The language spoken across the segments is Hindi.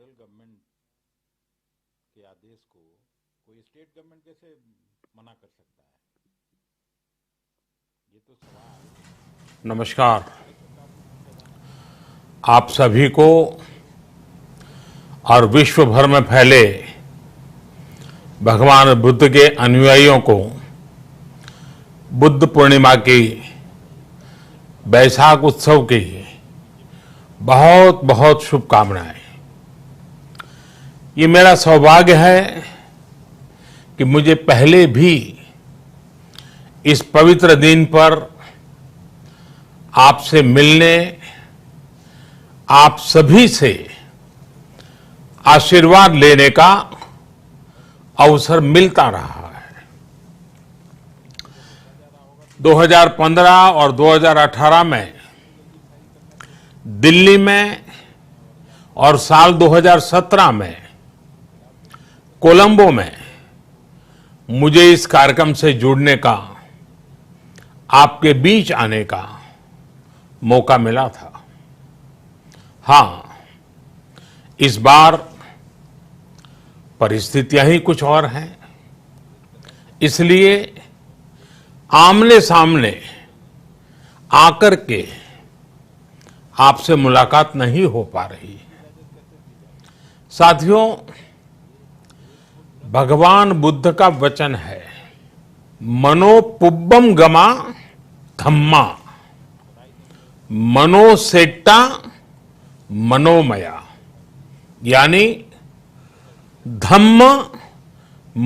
फेडरल गवर्नमेंट के आदेश को कोई स्टेट गवर्नमेंट कैसे मना कर सकता है? ये तो सवाल। नमस्कार। आप सभी को और विश्व भर में फैले भगवान बुद्ध के अनुयायियों को बुद्ध पूर्णिमा की बैसाख उत्सव की बहुत बहुत शुभकामनाएं। ये मेरा सौभाग्य है कि मुझे पहले भी इस पवित्र दिन पर आपसे मिलने, आप सभी से आशीर्वाद लेने का अवसर मिलता रहा है। 2015 और 2018 में दिल्ली में और साल 2017 में कोलंबो में मुझे इस कार्यक्रम से जुड़ने का, आपके बीच आने का मौका मिला था। हां, इस बार परिस्थितियां ही कुछ और हैं, इसलिए आमने सामने आकर के आपसे मुलाकात नहीं हो पा रही। साथियों, भगवान बुद्ध का वचन है, मनोपुब्बम गमा धम्मा, मनोसेट्टा मनोमया। यानी धम्म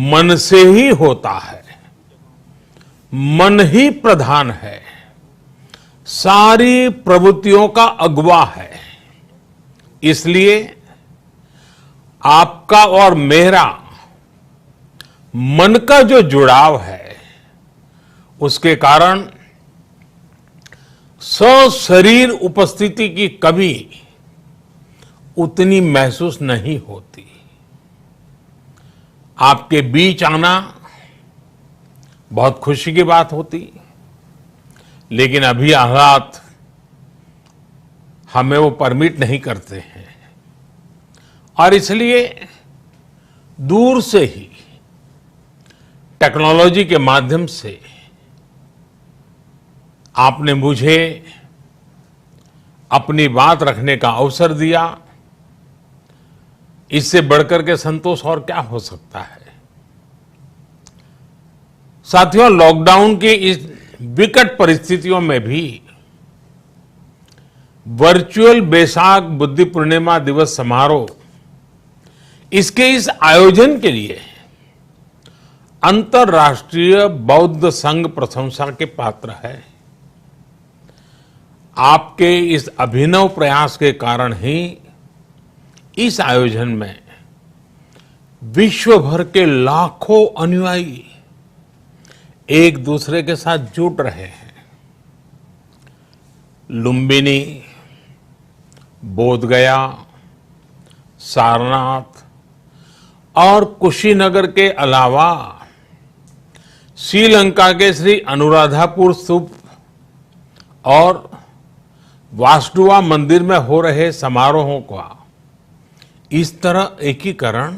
मन से ही होता है, मन ही प्रधान है, सारी प्रवृत्तियों का अगुवा है। इसलिए आपका और मेरा मन का जो जुड़ाव है, उसके कारण सशरीर उपस्थिति की कमी उतनी महसूस नहीं होती। आपके बीच आना बहुत खुशी की बात होती, लेकिन अभी हालात हमें वो परमिट नहीं करते हैं और इसलिए दूर से ही टेक्नोलॉजी के माध्यम से आपने मुझे अपनी बात रखने का अवसर दिया। इससे बढ़कर के संतोष और क्या हो सकता है। साथियों, लॉकडाउन की इस विकट परिस्थितियों में भी वर्चुअल बैसाख बुद्ध पूर्णिमा दिवस समारोह, इसके इस आयोजन के लिए अंतर्राष्ट्रीय बौद्ध संघ प्रशंसा के पात्र है। आपके इस अभिनव प्रयास के कारण ही इस आयोजन में विश्व भर के लाखों अनुयायी एक दूसरे के साथ जुड़ रहे हैं। लुम्बिनी, बोधगया, सारनाथ और कुशीनगर के अलावा श्रीलंका के श्री अनुराधापुर स्तूप और वासुदेवा मंदिर में हो रहे समारोहों का इस तरह एकीकरण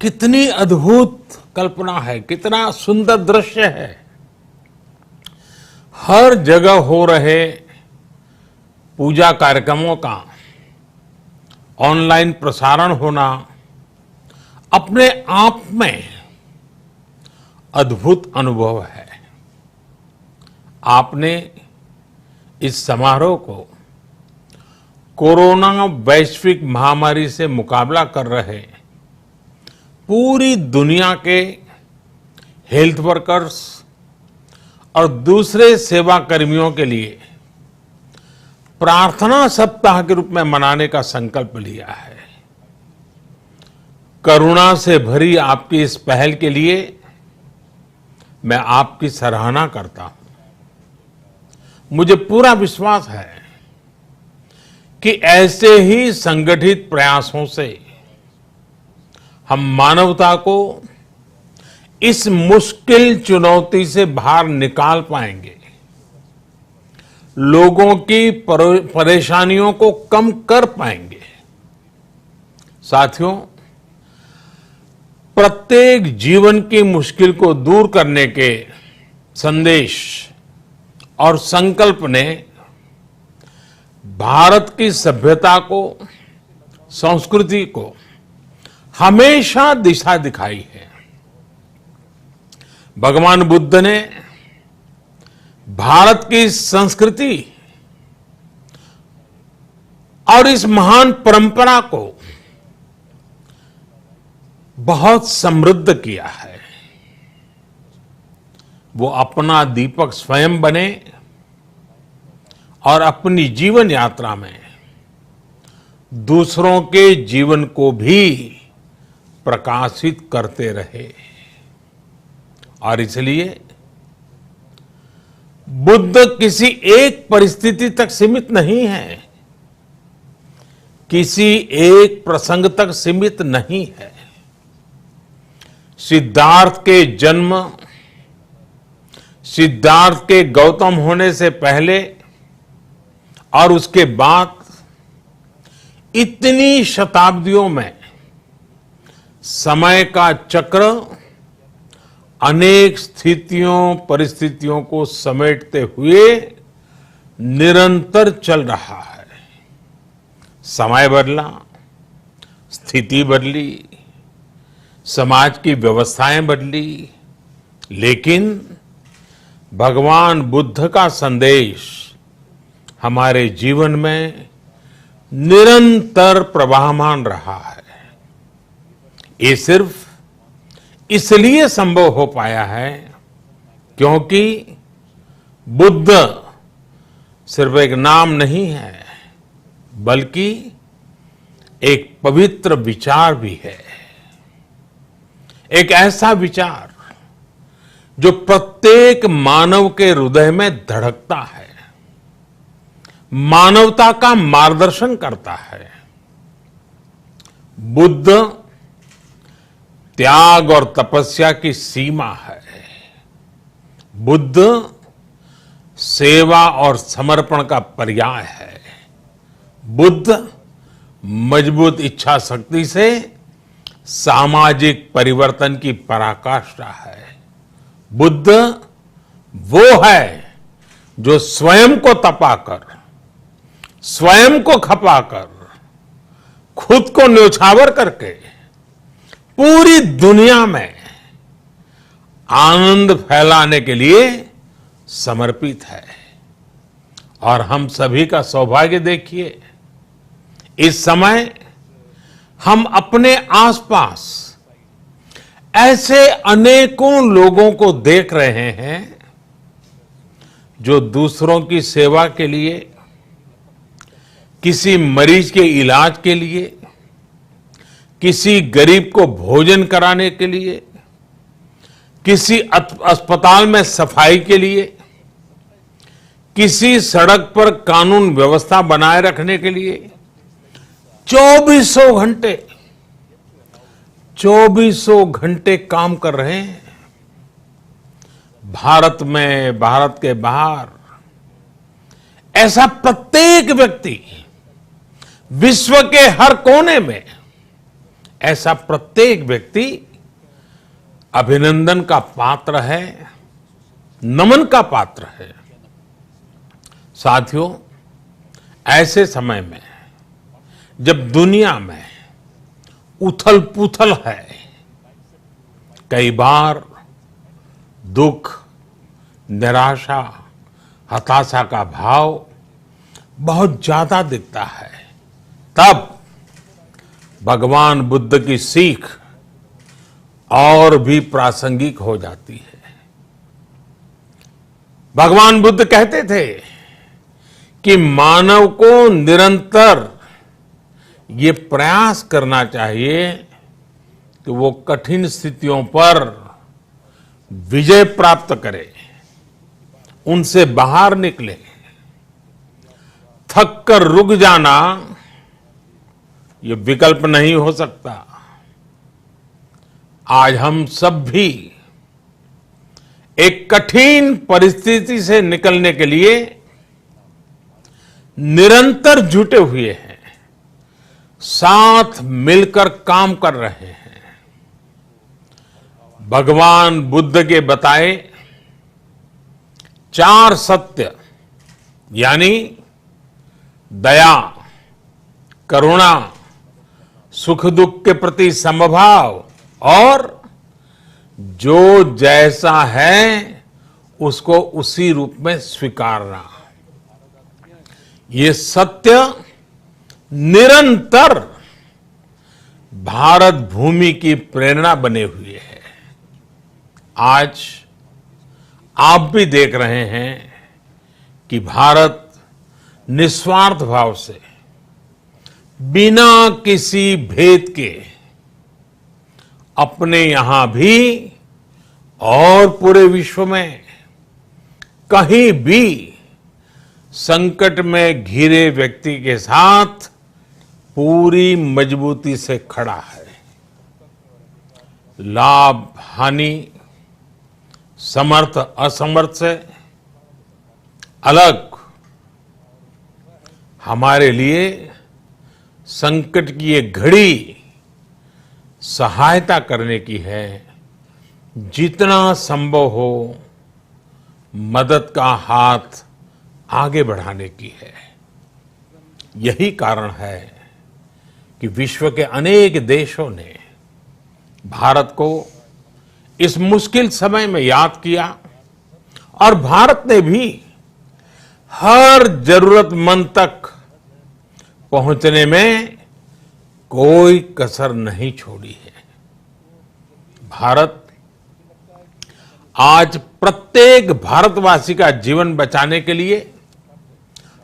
कितनी अद्भुत कल्पना है, कितना सुंदर दृश्य है। हर जगह हो रहे पूजा कार्यक्रमों का ऑनलाइन प्रसारण होना अपने आप में अद्भुत अनुभव है। आपने इस समारोह को कोरोना वैश्विक महामारी से मुकाबला कर रहे पूरी दुनिया के हेल्थ वर्कर्स और दूसरे सेवा कर्मियों के लिए प्रार्थना सप्ताह के रूप में मनाने का संकल्प लिया है। करुणा से भरी आपकी इस पहल के लिए मैं आपकी सराहना करता हूं। मुझे पूरा विश्वास है कि ऐसे ही संगठित प्रयासों से हम मानवता को इस मुश्किल चुनौती से बाहर निकाल पाएंगे, लोगों की परेशानियों को कम कर पाएंगे। साथियों, प्रत्येक जीवन की मुश्किल को दूर करने के संदेश और संकल्प ने भारत की सभ्यता को, संस्कृति को हमेशा दिशा दिखाई है। भगवान बुद्ध ने भारत की संस्कृति और इस महान परंपरा को बहुत समृद्ध किया है। वो अपना दीपक स्वयं बने और अपनी जीवन यात्रा में दूसरों के जीवन को भी प्रकाशित करते रहे। और इसलिए बुद्ध किसी एक परिस्थिति तक सीमित नहीं है, किसी एक प्रसंग तक सीमित नहीं है। सिद्धार्थ के जन्म, सिद्धार्थ के गौतम होने से पहले और उसके बाद इतनी शताब्दियों में समय का चक्र अनेक स्थितियों, परिस्थितियों को समेटते हुए निरंतर चल रहा है। समय बदला, स्थिति बदली, समाज की व्यवस्थाएं बदली, लेकिन भगवान बुद्ध का संदेश हमारे जीवन में निरंतर प्रवाहमान रहा है। ये सिर्फ इसलिए संभव हो पाया है क्योंकि बुद्ध सिर्फ एक नाम नहीं है, बल्कि एक पवित्र विचार भी है। एक ऐसा विचार जो प्रत्येक मानव के हृदय में धड़कता है, मानवता का मार्गदर्शन करता है। बुद्ध त्याग और तपस्या की सीमा है। बुद्ध सेवा और समर्पण का पर्याय है। बुद्ध मजबूत इच्छा शक्ति से सामाजिक परिवर्तन की पराकाष्ठा है। बुद्ध वो है जो स्वयं को तपाकर, स्वयं को खपाकर, खुद को न्योछावर करके पूरी दुनिया में आनंद फैलाने के लिए समर्पित है। और हम सभी का सौभाग्य देखिए, इस समय हम अपने आसपास ऐसे अनेकों लोगों को देख रहे हैं जो दूसरों की सेवा के लिए, किसी मरीज के इलाज के लिए, किसी गरीब को भोजन कराने के लिए, किसी अस्पताल में सफाई के लिए, किसी सड़क पर कानून व्यवस्था बनाए रखने के लिए चौबीसों घंटे काम कर रहे हैं। भारत में, भारत के बाहर ऐसा प्रत्येक व्यक्ति, विश्व के हर कोने में ऐसा प्रत्येक व्यक्ति अभिनंदन का पात्र है, नमन का पात्र है। साथियों, ऐसे समय में जब दुनिया में उथल पुथल है, कई बार दुख, निराशा, हताशा का भाव बहुत ज्यादा दिखता है, तब भगवान बुद्ध की सीख और भी प्रासंगिक हो जाती है। भगवान बुद्ध कहते थे कि मानव को निरंतर ये प्रयास करना चाहिए कि वो कठिन स्थितियों पर विजय प्राप्त करे, उनसे बाहर निकले। थक कर रुक जाना ये विकल्प नहीं हो सकता। आज हम सब भी एक कठिन परिस्थिति से निकलने के लिए निरंतर जुटे हुए हैं। साथ मिलकर काम कर रहे हैं। भगवान बुद्ध के बताए 4 सत्य यानी दया, करुणा, सुख दुख के प्रति समभाव और जो जैसा है उसको उसी रूप में स्वीकारना, ये सत्य निरंतर भारत भूमि की प्रेरणा बने हुए है। आज आप भी देख रहे हैं कि भारत निस्वार्थ भाव से बिना किसी भेद के अपने यहां भी और पूरे विश्व में कहीं भी संकट में घिरे व्यक्ति के साथ पूरी मजबूती से खड़ा है। लाभ हानि, समर्थ असमर्थ से अलग हमारे लिए संकट की ये घड़ी सहायता करने की है। जितना संभव हो मदद का हाथ आगे बढ़ाने की है। यही कारण है कि विश्व के अनेक देशों ने भारत को इस मुश्किल समय में याद किया और भारत ने भी हर जरूरतमंद तक पहुंचने में कोई कसर नहीं छोड़ी है। भारत आज प्रत्येक भारतवासी का जीवन बचाने के लिए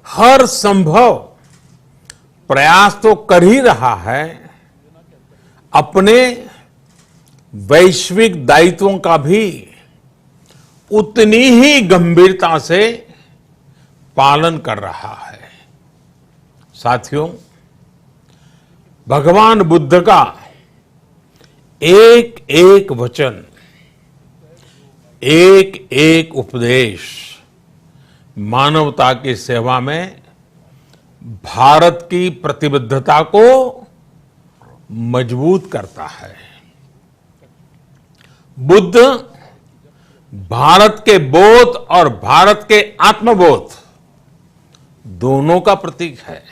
हर संभव प्रयास तो कर ही रहा है, अपने वैश्विक दायित्वों का भी उतनी ही गंभीरता से पालन कर रहा है। साथियों, भगवान बुद्ध का एक एक वचन, एक एक उपदेश मानवता की सेवा में भारत की प्रतिबद्धता को मजबूत करता है। बुद्ध भारत के बोध और भारत के आत्मबोध दोनों का प्रतीक है।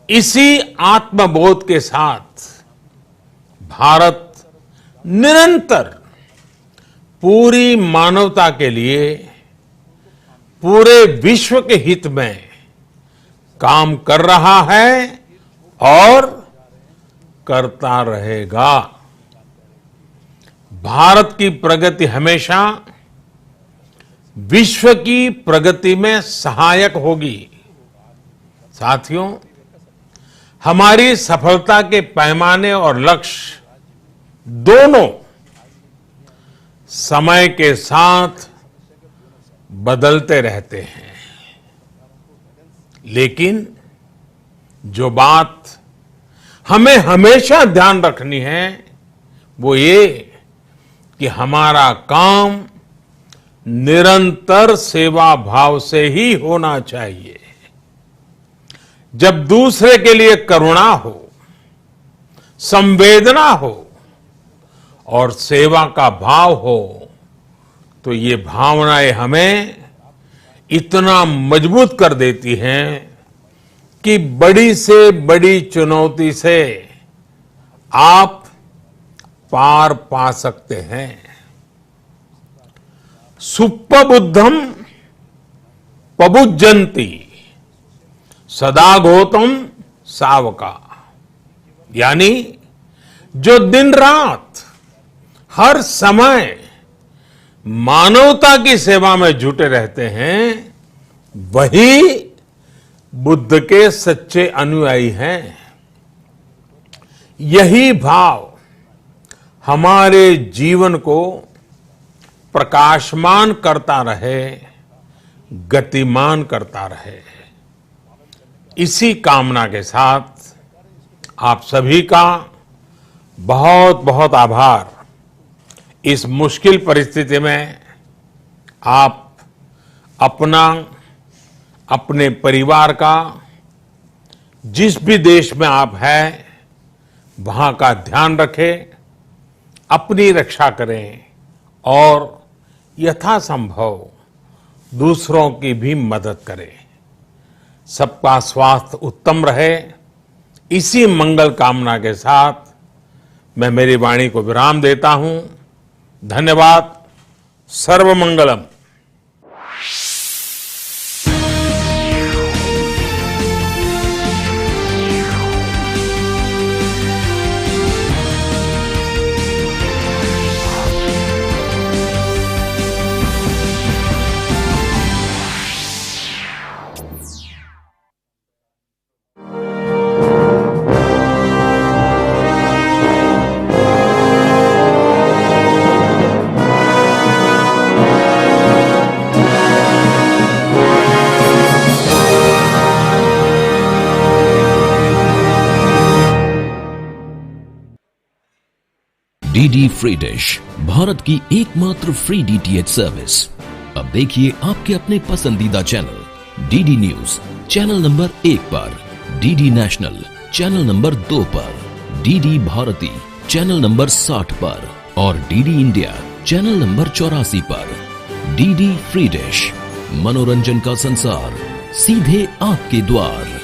इसी आत्मबोध के साथ भारत निरंतर पूरी मानवता के लिए, पूरे विश्व के हित में काम कर रहा है और करता रहेगा। भारत की प्रगति हमेशा विश्व की प्रगति में सहायक होगी। साथियों, हमारी सफलता के पैमाने और लक्ष्य दोनों समय के साथ बदलते रहते हैं, लेकिन जो बात हमें हमेशा ध्यान रखनी है वो ये कि हमारा काम निरंतर सेवा भाव से ही होना चाहिए। जब दूसरे के लिए करुणा हो, संवेदना हो और सेवा का भाव हो तो ये भावनाएं हमें इतना मजबूत कर देती हैं कि बड़ी से बड़ी चुनौती से आप पार पा सकते हैं। सुप्पबुद्धम पबुज्जन्ति सदा गौतम सावका, यानी जो दिन रात हर समय मानवता की सेवा में जुटे रहते हैं वही बुद्ध के सच्चे अनुयायी हैं। यही भाव हमारे जीवन को प्रकाशमान करता रहे, गतिमान करता रहे। इसी कामना के साथ आप सभी का बहुत बहुत आभार। इस मुश्किल परिस्थिति में आप अपना, अपने परिवार का जिस भी देश में आप हैं, वहां का ध्यान रखें, अपनी रक्षा करें और यथासंभव दूसरों की भी मदद करें। सबका स्वास्थ्य उत्तम रहे, इसी मंगल कामना के साथ मैं मेरी वाणी को विराम देता हूं। धन्यवाद। सर्वमंगलम। डीडी फ्री डिश, भारत की एकमात्र फ्री डीटीएच सर्विस। अब देखिए आपके अपने पसंदीदा channel DD news channel number 1 पर, डीडी नेशनल चैनल नंबर 2 पर, डीडी भारती चैनल नंबर 60 पर और डीडी इंडिया चैनल नंबर 84 पर। डीडी फ्री डिश, मनोरंजन का संसार सीधे आपके द्वार।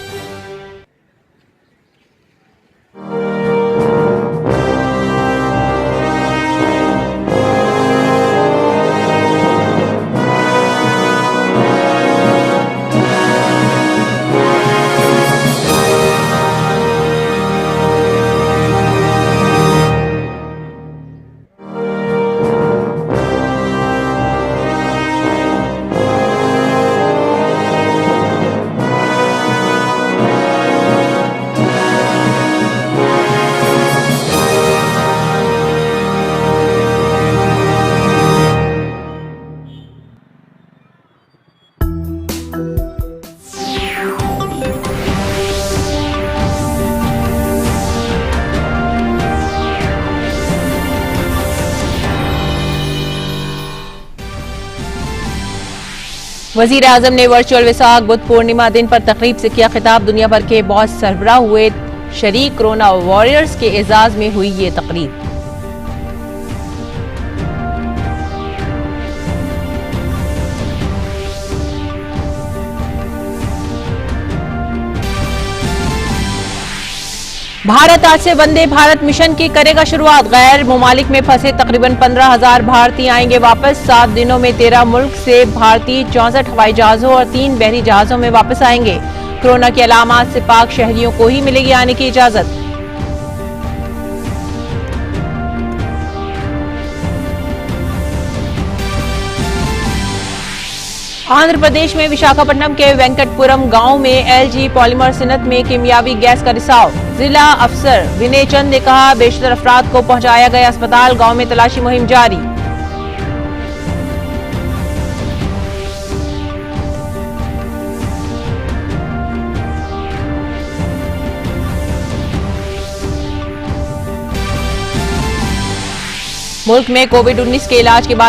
वजीर आजम ने वर्चुअल विसाख बुद्ध पूर्णिमा दिन पर तकरीब से किया खिताब। दुनिया भर के बहुत सरबराह हुए शरीक कोरोना वॉरियर्स के एजाज में हुई ये तकरीब। भारत आज से वंदे भारत मिशन की करेगा शुरुआत। गैर मुमालिक में फंसे तकरीबन 15,000 भारतीय आएंगे वापस। 7 दिनों में 13 मुल्क से भारतीय 64 हवाई जहाजों और 3 बहरी जहाजों में वापस आएंगे। कोरोना की अलामात से पाक शहरियों को ही मिलेगी आने की इजाजत। आंध्र प्रदेश में विशाखापट्टनम के वेंकटपुरम गांव में एलजी पॉलीमर सनत में किमियावी गैस का रिसाव। जिला अफसर विनय चंद ने कहा, बेशतर अफराद को पहुंचाया गया अस्पताल। गांव में तलाशी मुहिम जारी। मुल्क में कोविड-19 के इलाज के बाद